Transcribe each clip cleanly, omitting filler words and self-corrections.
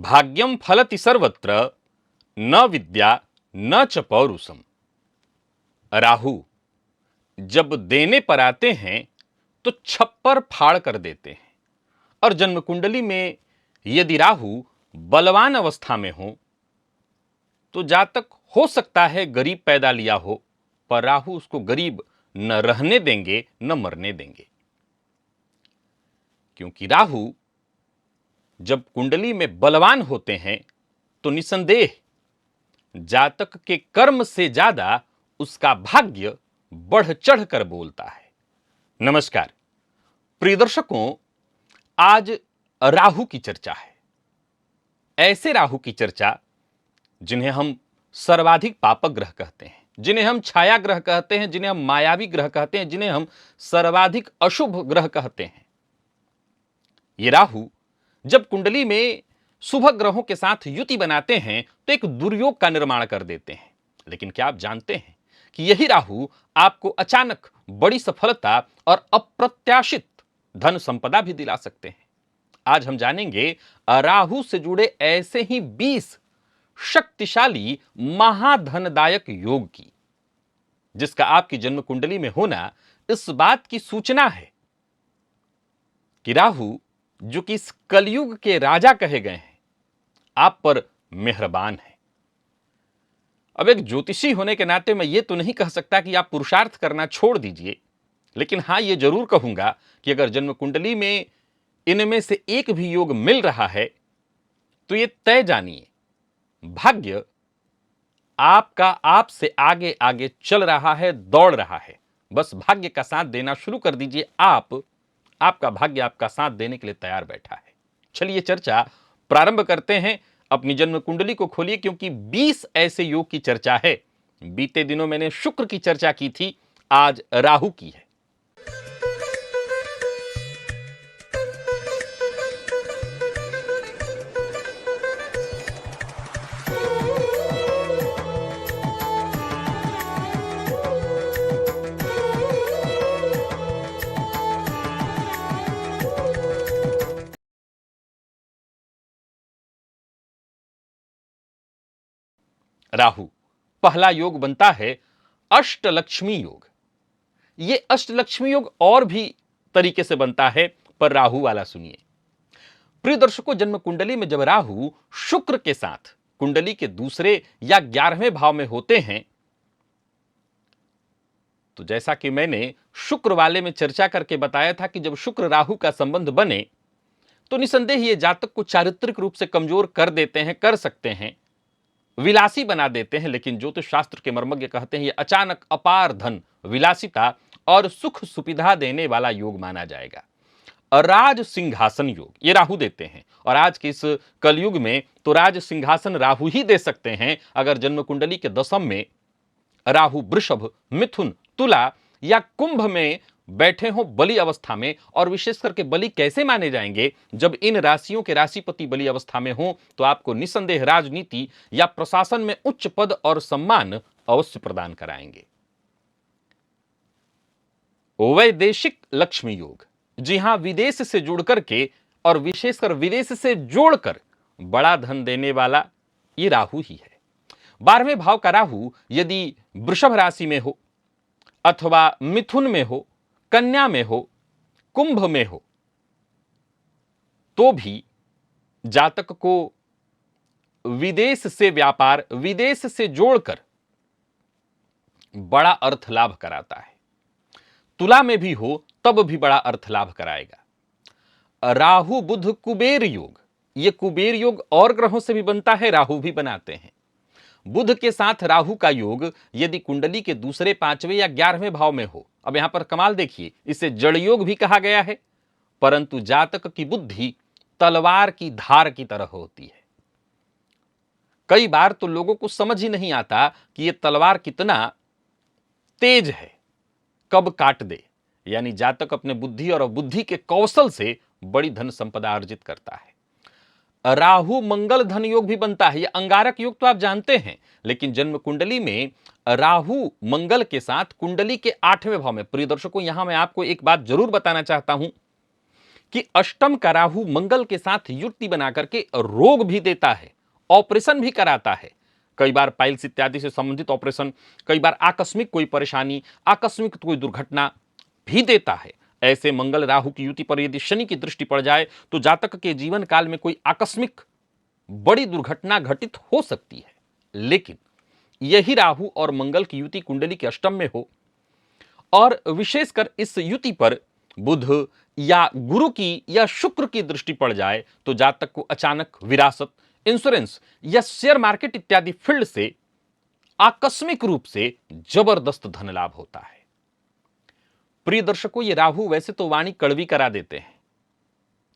भाग्यम फलति सर्वत्र न विद्या न च पौरुषम। राहु जब देने पर आते हैं तो छप्पर फाड़ कर देते हैं, और जन्म कुंडली में यदि राहु बलवान अवस्था में हो तो जातक हो सकता है गरीब पैदा लिया हो, पर राहु उसको गरीब न रहने देंगे न मरने देंगे। क्योंकि राहु जब कुंडली में बलवान होते हैं तो निसंदेह जातक के कर्म से ज्यादा उसका भाग्य बढ़ चढ़ कर बोलता है। नमस्कार प्रिय दर्शकों, आज राहु की चर्चा है। ऐसे राहु की चर्चा जिन्हें हम सर्वाधिक पापक ग्रह कहते हैं, जिन्हें हम छाया ग्रह कहते हैं, जिन्हें हम मायावी ग्रह कहते हैं, जिन्हें हम सर्वाधिक अशुभ ग्रह कहते हैं। ये राहु जब कुंडली में शुभ ग्रहों के साथ युति बनाते हैं तो एक दुर्योग का निर्माण कर देते हैं। लेकिन क्या आप जानते हैं कि यही राहु आपको अचानक बड़ी सफलता और अप्रत्याशित धन संपदा भी दिला सकते हैं। आज हम जानेंगे राहु से जुड़े ऐसे ही 20 शक्तिशाली महाधनदायक योग की, जिसका आपकी जन्म कुंडली में होना इस बात की सूचना है कि राहु जो कि इस कलयुग के राजा कहे गए हैं, आप पर मेहरबान है। अब एक ज्योतिषी होने के नाते मैं ये तो नहीं कह सकता कि आप पुरुषार्थ करना छोड़ दीजिए, लेकिन हां ये जरूर कहूंगा कि अगर जन्म कुंडली में इनमें से एक भी योग मिल रहा है तो ये तय जानिए भाग्य आपका आपसे आगे आगे चल रहा है, दौड़ रहा है। बस भाग्य का साथ देना शुरू कर दीजिए, आपका भाग्य आपका साथ देने के लिए तैयार बैठा है। चलिए चर्चा प्रारंभ करते हैं। अपनी जन्म कुंडली को खोलिए, क्योंकि 20 ऐसे योग की चर्चा है। बीते दिनों मैंने शुक्र की चर्चा की थी, आज राहु की है। राहु पहला योग बनता है अष्टलक्ष्मी योग। यह अष्टलक्ष्मी योग और भी तरीके से बनता है, पर राहु वाला सुनिए। प्रिय दर्शकों, जन्म कुंडली में जब राहु शुक्र के साथ कुंडली के दूसरे या 11वें भाव में होते हैं, तो जैसा कि मैंने शुक्र वाले में चर्चा करके बताया था कि जब शुक्र राहु का संबंध बने तो निसंदेह ये जातक को चारित्रिक रूप से कमजोर कर देते हैं, कर सकते हैं, विलासी बना देते हैं। लेकिन ज्योतिष शास्त्र के मर्मज्ञ कहते हैं ये अचानक अपार धन, विलासिता और सुख सुविधा देने वाला योग माना जाएगा। राज सिंहासन योग ये राहु देते हैं, और आज के इस कलयुग में तो राज सिंहासन राहु ही दे सकते हैं। अगर जन्म कुंडली के दशम में राहु वृषभ, मिथुन, तुला या कुंभ में बैठे हो बली अवस्था में, और विशेष करके बली कैसे माने जाएंगे, जब इन राशियों के राशिपति बली अवस्था में हो तो आपको निसंदेह राजनीति या प्रशासन में उच्च पद और सम्मान अवश्य प्रदान कराएंगे। वैदेशिक लक्ष्मी योग, जी हां, विदेश से जुड़कर के और विशेषकर विदेश से जोड़कर बड़ा धन देने वाला ये राहु ही है। 12वें भाव का राहु यदि वृषभ राशि में हो अथवा मिथुन में हो, कन्या में हो, कुंभ में हो, तो भी जातक को विदेश से व्यापार, विदेश से जोड़कर बड़ा अर्थ लाभ कराता है। तुला में भी हो तब भी बड़ा अर्थ लाभ कराएगा। राहु बुध कुबेर योग, यह कुबेर योग और ग्रहों से भी बनता है, राहु भी बनाते हैं। बुध के साथ राहु का योग यदि कुंडली के दूसरे, 5वें या 11वें भाव में हो, अब यहां पर कमाल देखिए, इसे जड़ योग भी कहा गया है, परंतु जातक की बुद्धि तलवार की धार की तरह होती है। कई बार तो लोगों को समझ ही नहीं आता कि यह तलवार कितना तेज है, कब काट दे। यानी जातक अपने बुद्धि और अबुद्धि के कौशल से बड़ी धन संपदा अर्जित करता है। राहु मंगल धन योग भी बनता है। यह अंगारक योग तो आप जानते हैं, लेकिन जन्म कुंडली में राहु मंगल के साथ कुंडली के 8वें भाव में, प्रिय दर्शकों यहां मैं आपको एक बात जरूर बताना चाहता हूं कि अष्टम का राहु मंगल के साथ युति बना करके रोग भी देता है, ऑपरेशन भी कराता है, कई बार पाइल्स इत्यादि से संबंधित ऑपरेशन, कई बार आकस्मिक कोई परेशानी, आकस्मिक कोई दुर्घटना भी देता है। ऐसे मंगल राहु की युति पर यदि शनि की दृष्टि पड़ जाए तो जातक के जीवन काल में कोई आकस्मिक बड़ी दुर्घटना घटित हो सकती है। लेकिन यही राहु और मंगल की युति कुंडली के अष्टम में हो और विशेषकर इस युति पर बुध या गुरु की या शुक्र की दृष्टि पड़ जाए तो जातक को अचानक विरासत, इंश्योरेंस या शेयर मार्केट इत्यादि फील्ड से आकस्मिक रूप से जबरदस्त धन लाभ होता है। प्रिय दर्शकों, ये राहु वैसे तो वाणी कड़वी करा देते हैं,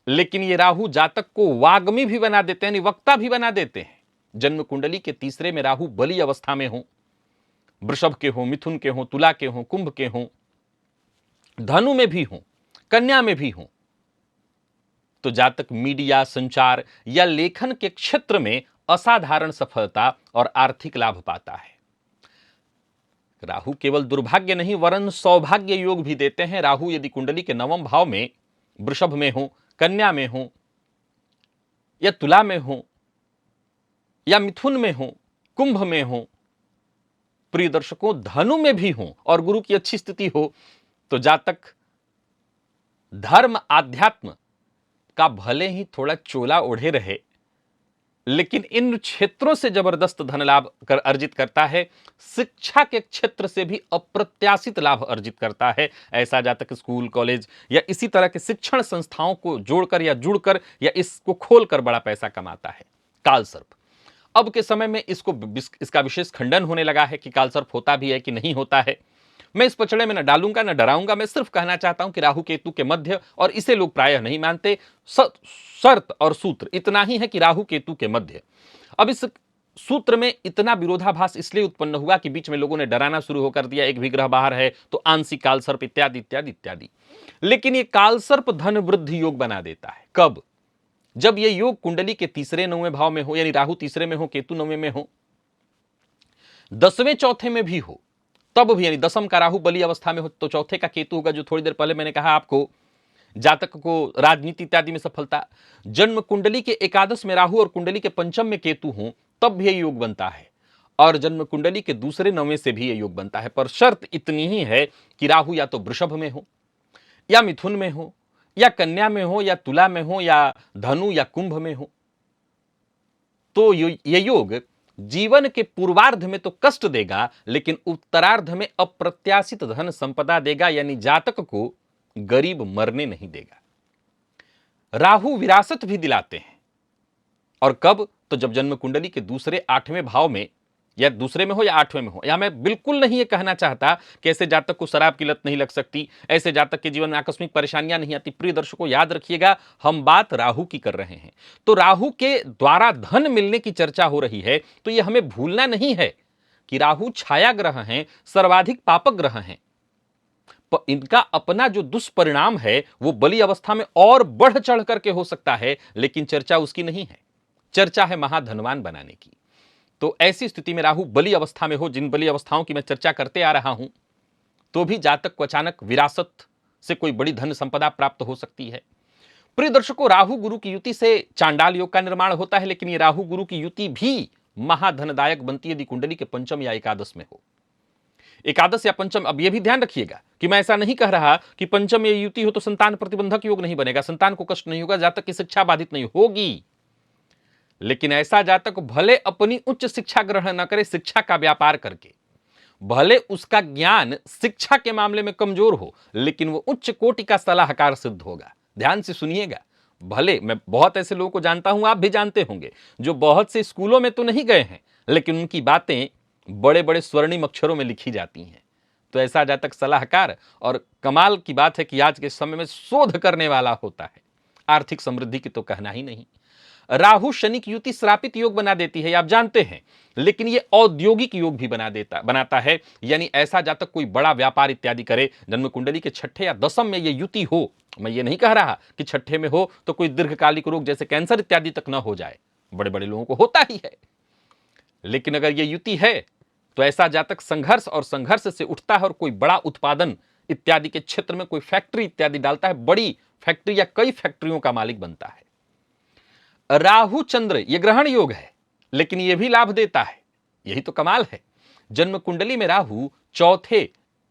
लेकिन ये राहु जातक को वाग्मी भी बना देते हैं, वक्ता भी बना देते हैं। जन्म कुंडली के तीसरे में राहु बली अवस्था में हो, वृषभ के हो, मिथुन के हो, तुला के हो, कुंभ के हो, धनु में भी हो, कन्या में भी हो, तो जातक मीडिया, संचार या लेखन के क्षेत्र में असाधारण सफलता और आर्थिक लाभ पाता है। राहु केवल दुर्भाग्य नहीं वरन सौभाग्य योग भी देते हैं। राहु यदि कुंडली के नवम भाव में वृषभ में हो, कन्या में हो या तुला में हो या मिथुन में हो, कुंभ में हो, प्रिय दर्शकों धनु में भी हो और गुरु की अच्छी स्थिति हो, तो जातक धर्म आध्यात्म का भले ही थोड़ा चोला ओढ़े रहे, लेकिन इन क्षेत्रों से जबरदस्त धन लाभ अर्जित करता है। शिक्षा के क्षेत्र से भी अप्रत्याशित लाभ अर्जित करता है। ऐसा जातक स्कूल, कॉलेज या इसी तरह के शिक्षण संस्थाओं को जोड़कर या जुड़कर या इसको खोलकर बड़ा पैसा कमाता है। कालसर्प, अब के समय में इसका विशेष खंडन होने लगा है कि कालसर्प होता भी है कि नहीं होता है। मैं इस पचड़े में न डालूंगा न डराऊंगा। मैं सिर्फ कहना चाहता हूं कि राहु केतु के मध्य, और इसे लोग प्रायः नहीं मानते, शर्त और सूत्र इतना ही है कि राहु केतु के मध्य। अब इस सूत्र में इतना विरोधाभास इसलिए उत्पन्न हुआ कि बीच में लोगों ने डराना शुरू होकर दिया, एक भी ग्रह बाहर है तो आंशिक कालसर्प इत्यादि इत्यादि इत्यादि। लेकिन ये कालसर्प धन वृद्धि योग बना देता है। कब? जब ये योग कुंडली के तीसरे नौवें भाव में हो, यानी राहु तीसरे में हो, केतु नौवें में हो, 10वें चौथे में भी हो, तब भी, यानी दसम का राहु बली अवस्था में हो तो चौथे का केतु होगा, जो थोड़ी देर पहले मैंने कहा आपको जातक को राजनीति इत्यादि में सफलता। जन्म कुंडली के एकादश में राहु और कुंडली के पंचम में केतु हो तब भी यह योग बनता है, और जन्म कुंडली के दूसरे नौवें से भी यह योग बनता है। पर शर्त इतनी ही है कि राहु या तो वृषभ में हो या मिथुन में हो या कन्या में हो या तुला में हो या धनु या कुंभ में हो। तो यह योग जीवन के पूर्वार्ध में तो कष्ट देगा, लेकिन उत्तरार्ध में अप्रत्याशित धन संपदा देगा, यानी जातक को गरीब मरने नहीं देगा। राहु विरासत भी दिलाते हैं, और कब? तो जब जन्म कुंडली के दूसरे 8वें भाव में, या दूसरे में हो या 8वें में हो। या मैं बिल्कुल नहीं ये कहना चाहता कि ऐसे जातक को शराब की लत नहीं लग सकती, ऐसे जातक के जीवन में आकस्मिक परेशानियां नहीं आती। प्रिय दर्शकों, याद रखिएगा, हम बात राहु की कर रहे हैं। तो राहु के द्वारा धन मिलने की चर्चा हो रही है, तो यह हमें भूलना नहीं है कि राहु छाया ग्रह हैं, सर्वाधिक पापक ग्रह हैं। इनका अपना जो दुष्परिणाम है वो बली अवस्था में और बढ़ चढ़ करके हो सकता है, लेकिन चर्चा उसकी नहीं है, चर्चा है महाधनवान बनाने की। तो ऐसी स्थिति में राहु बली अवस्था में हो, जिन बली अवस्थाओं की मैं चर्चा करते आ रहा हूं, तो भी जातक को अचानक विरासत से कोई बड़ी धन संपदा प्राप्त हो सकती है। प्रिय दर्शकों, राहु गुरु की युति से चांडाल योग का निर्माण होता है, लेकिन ये राहु गुरु की युति भी महाधनदायक बनती है यदि कुंडली के पंचम या एकादश में हो। एकादश या पंचम, अब यह भी ध्यान रखिएगा कि मैं ऐसा नहीं कह रहा कि पंचम या युति हो तो संतान प्रतिबंधक योग नहीं बनेगा, संतान को कष्ट नहीं होगा, जातक की शिक्षा बाधित नहीं होगी। लेकिन ऐसा जातक भले अपनी उच्च शिक्षा ग्रहण न करे, शिक्षा का व्यापार करके, भले उसका ज्ञान शिक्षा के मामले में कमजोर हो, लेकिन वो उच्च कोटि का सलाहकार सिद्ध होगा। ध्यान से सुनिएगा, भले मैं बहुत ऐसे लोगों को जानता हूं, आप भी जानते होंगे, जो बहुत से स्कूलों में तो नहीं गए हैं, लेकिन उनकी बातें बड़े बड़े स्वर्णिम अक्षरों में लिखी जाती हैं। तो ऐसा जातक सलाहकार, और कमाल की बात है कि आज के समय में शोध करने वाला होता है। आर्थिक समृद्धि की तो कहना ही नहीं। राहु शनि की युति श्रापित योग बना देती है, आप जानते हैं, लेकिन ये औद्योगिक योग भी बनाता है, यानी ऐसा जातक कोई बड़ा व्यापार इत्यादि करे। जन्म कुंडली के छठे या दसम में ये युति हो, मैं ये नहीं कह रहा कि छठे में हो तो कोई दीर्घकालिक रोग जैसे कैंसर इत्यादि तक न हो जाए, बड़े बड़े लोगों को होता ही है, लेकिन अगर ये युति है तो ऐसा जातक संघर्ष और संघर्ष से उठता है और कोई बड़ा उत्पादन इत्यादि के क्षेत्र में कोई फैक्ट्री इत्यादि डालता है, बड़ी फैक्ट्री या कई फैक्ट्रियों का मालिक बनता है। राहु चंद्र ये ग्रहण योग है, लेकिन यह भी लाभ देता है। यही तो कमाल है। जन्म कुंडली में राहु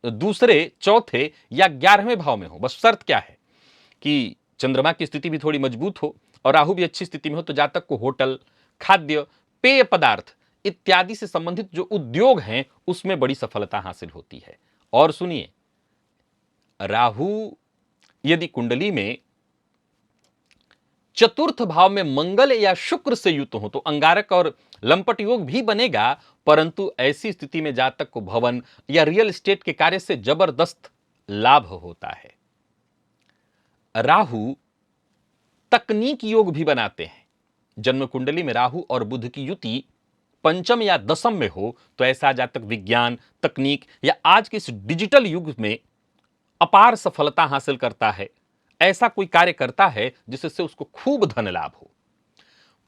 दूसरे, चौथे या 11वें भाव में हो। बस शर्त क्या है कि चंद्रमा की स्थिति भी थोड़ी मजबूत हो और राहु भी अच्छी स्थिति में हो, तो जातक को होटल, खाद्य, पेय पदार्थ इत्यादि से संबंधित जो उद्योग हैं उसमें बड़ी सफलता हासिल होती है। और सुनिए, राहु यदि कुंडली में चतुर्थ भाव में मंगल या शुक्र से युक्त हो तो अंगारक और लंपट योग भी बनेगा, परंतु ऐसी स्थिति में जातक को भवन या रियल एस्टेट के कार्य से जबरदस्त लाभ होता है। राहु तकनीक योग भी बनाते हैं। जन्म कुंडली में राहु और बुध की युति पंचम या दसम में हो तो ऐसा जातक विज्ञान, तकनीक या आज के इस डिजिटल युग में अपार सफलता हासिल करता है। ऐसा कोई कार्य करता है जिससे उसको खूब धन लाभ हो।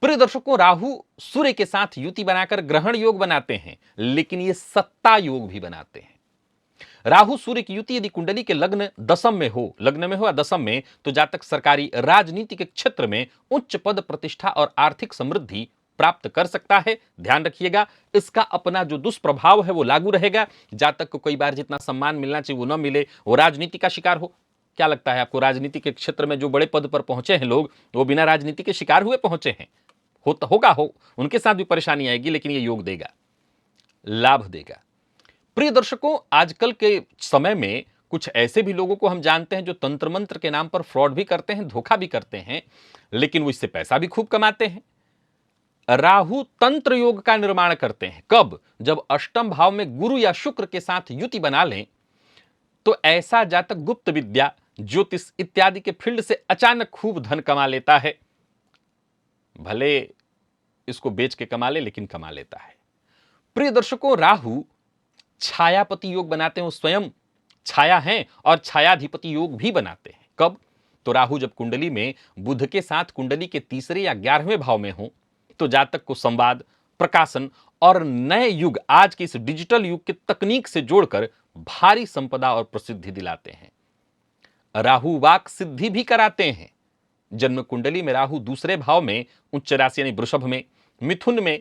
प्रिय दर्शकों, राहु सूर्य के साथ युति बनाकर ग्रहण योग बनाते हैं, लेकिन ये सत्ता योग भी बनाते हैं। राहु सूर्य की युति यदि कुंडली के लग्न में हो या दसम में, तो जातक सरकारी राजनीति के क्षेत्र में उच्च पद प्रतिष्ठा और आर्थिक समृद्धि प्राप्त कर सकता है। ध्यान रखिएगा, इसका अपना जो दुष्प्रभाव है वो लागू रहेगा। जातक को कई बार जितना सम्मान मिलना चाहिए वो न मिले, वो राजनीति का शिकार हो। क्या लगता है आपको, राजनीति के क्षेत्र में जो बड़े पद पर पहुंचे हैं लोग, वो बिना राजनीति के शिकार हुए पहुंचे हैं? उनके साथ भी परेशानी आएगी, लेकिन ये योग देगा, लाभ देगा। प्रिय दर्शकों, आजकल के समय में कुछ ऐसे भी लोगों को हम जानते हैं जो तंत्र मंत्र के नाम पर फ्रॉड भी करते हैं, धोखा भी करते हैं, लेकिन वो इससे पैसा भी खूब कमाते हैं। राहु तंत्र योग का निर्माण करते हैं। कब? जब अष्टम भाव में गुरु या शुक्र के साथ युति बना लें तो ऐसा जातक गुप्त विद्या, ज्योतिष इत्यादि के फील्ड से अचानक खूब धन कमा लेता है। भले इसको बेच के कमा ले, लेकिन कमा लेता है। प्रिय दर्शकों, राहु छायापति योग बनाते हैं। वो स्वयं छाया हैं और छायाधिपति योग भी बनाते हैं। कब? तो राहु जब कुंडली में बुध के साथ कुंडली के तीसरे या 11वें भाव में हो तो जातक को संवाद, प्रकाशन और नए युग, आज के इस डिजिटल युग के तकनीक से जोड़कर भारी संपदा और प्रसिद्धि दिलाते हैं। राहु वाक सिद्धि भी कराते हैं। जन्म कुंडली में राहु दूसरे भाव में उच्च राशि यानी वृषभ में, मिथुन में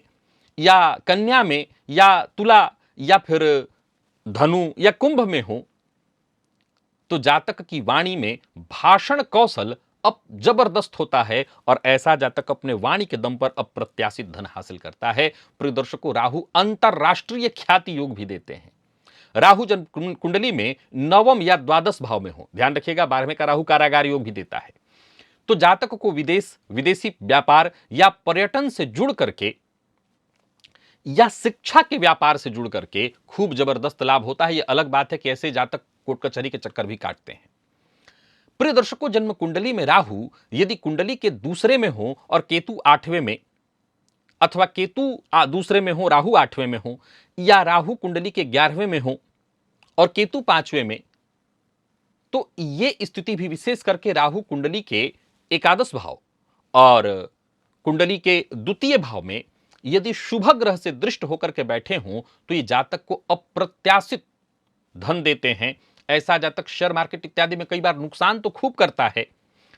या कन्या में या तुला या फिर धनु या कुंभ में हो तो जातक की वाणी में भाषण कौशल अब जबरदस्त होता है और ऐसा जातक अपने वाणी के दम पर अप्रत्याशित धन हासिल करता है। प्रिय दर्शकों, राहु अंतरराष्ट्रीय ख्याति योग भी देते हैं। राहु जब कुंडली में नवम या द्वादश भाव में हो, ध्यान रखिएगा, 12वें का राहु कारागार योग भी देता है, तो जातक को विदेशी व्यापार या पर्यटन से जुड़ करके या शिक्षा के व्यापार से जुड़ करके खूब जबरदस्त लाभ होता है। यह अलग बात है कि ऐसे जातक कोर्ट कचहरी के चक्कर भी काटते हैं। प्रिय दर्शकों, जन्म कुंडली में राहु यदि कुंडली के दूसरे में हो और केतु 8वें में, अथवा केतु दूसरे में हो, राहु 8वें में हो, या राहु कुंडली के 11वें में हो और केतु 5वें में, तो यह स्थिति भी विशेष करके राहु कुंडली के एकादश भाव और कुंडली के द्वितीय भाव में यदि शुभ ग्रह से दृष्ट होकर के बैठे हों तो ये जातक को अप्रत्याशित धन देते हैं। ऐसा जातक शेयर मार्केट इत्यादि में कई बार नुकसान तो खूब करता है,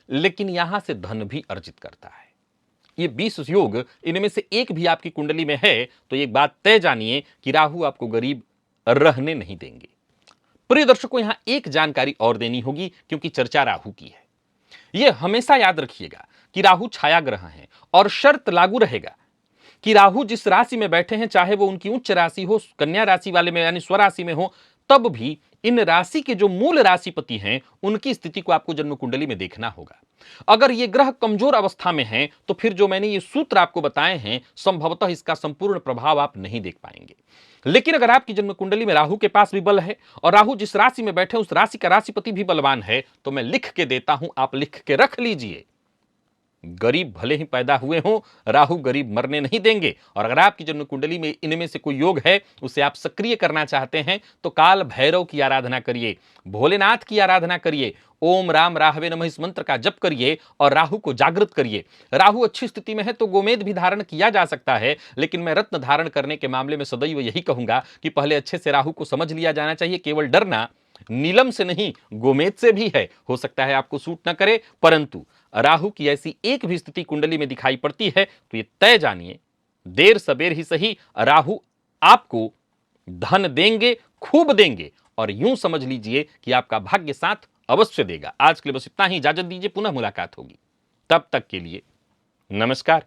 लेकिन यहां से धन भी अर्जित करता है। ये 20 योग, इनमें से एक भी आपकी कुंडली में है तो एक बात तय जानिए कि राहु आपको गरीब रहने नहीं देंगे। प्रिय दर्शकों, यहां एक जानकारी और देनी होगी क्योंकि चर्चा राहु की है। यह हमेशा याद रखिएगा कि राहु छाया ग्रह है और शर्त लागू रहेगा कि राहु जिस राशि में बैठे हैं, चाहे वो उनकी उच्च राशि हो, कन्या राशि वाले में यानी स्वराशि में हो, तब भी इन राशि के जो मूल राशिपति हैं उनकी स्थिति को आपको जन्म कुंडली में देखना होगा। अगर ये ग्रह कमजोर अवस्था में हैं तो फिर जो मैंने ये सूत्र आपको बताए हैं, संभवतः इसका संपूर्ण प्रभाव आप नहीं देख पाएंगे। लेकिन अगर आपकी जन्म कुंडली में राहु के पास भी बल है और राहु जिस राशि में बैठे उस राशि का राशिपति भी बलवान है, तो मैं लिख के देता हूं, आप लिख के रख लीजिए। गरीब भले ही पैदा हुए हों, राहु गरीब मरने नहीं देंगे। और अगर आपकी जन्म कुंडली में इनमें से कोई योग है, उसे आप सक्रिय करना चाहते हैं, तो काल भैरव की आराधना करिए, भोलेनाथ की आराधना करिए, ओम राम राहवे नमः इस मंत्र का जप करिए और राहु को जागृत करिए। राहु अच्छी स्थिति में है तो गोमेद भी धारण किया जा सकता है, लेकिन मैं रत्न धारण करने के मामले में सदैव यही कहूंगा कि पहले अच्छे से राहु को समझ लिया जाना चाहिए। केवल डरना नीलम से नहीं, गोमेद से भी है। हो सकता है आपको सूट न करे, परंतु राहु की ऐसी एक भी स्थिति कुंडली में दिखाई पड़ती है तो ये तय जानिए, देर सबेर ही सही राहु आपको धन देंगे, खूब देंगे, और यूं समझ लीजिए कि आपका भाग्य साथ अवश्य देगा। आज के लिए बस इतना ही, इजाजत दीजिए, पुनः मुलाकात होगी। तब तक के लिए नमस्कार।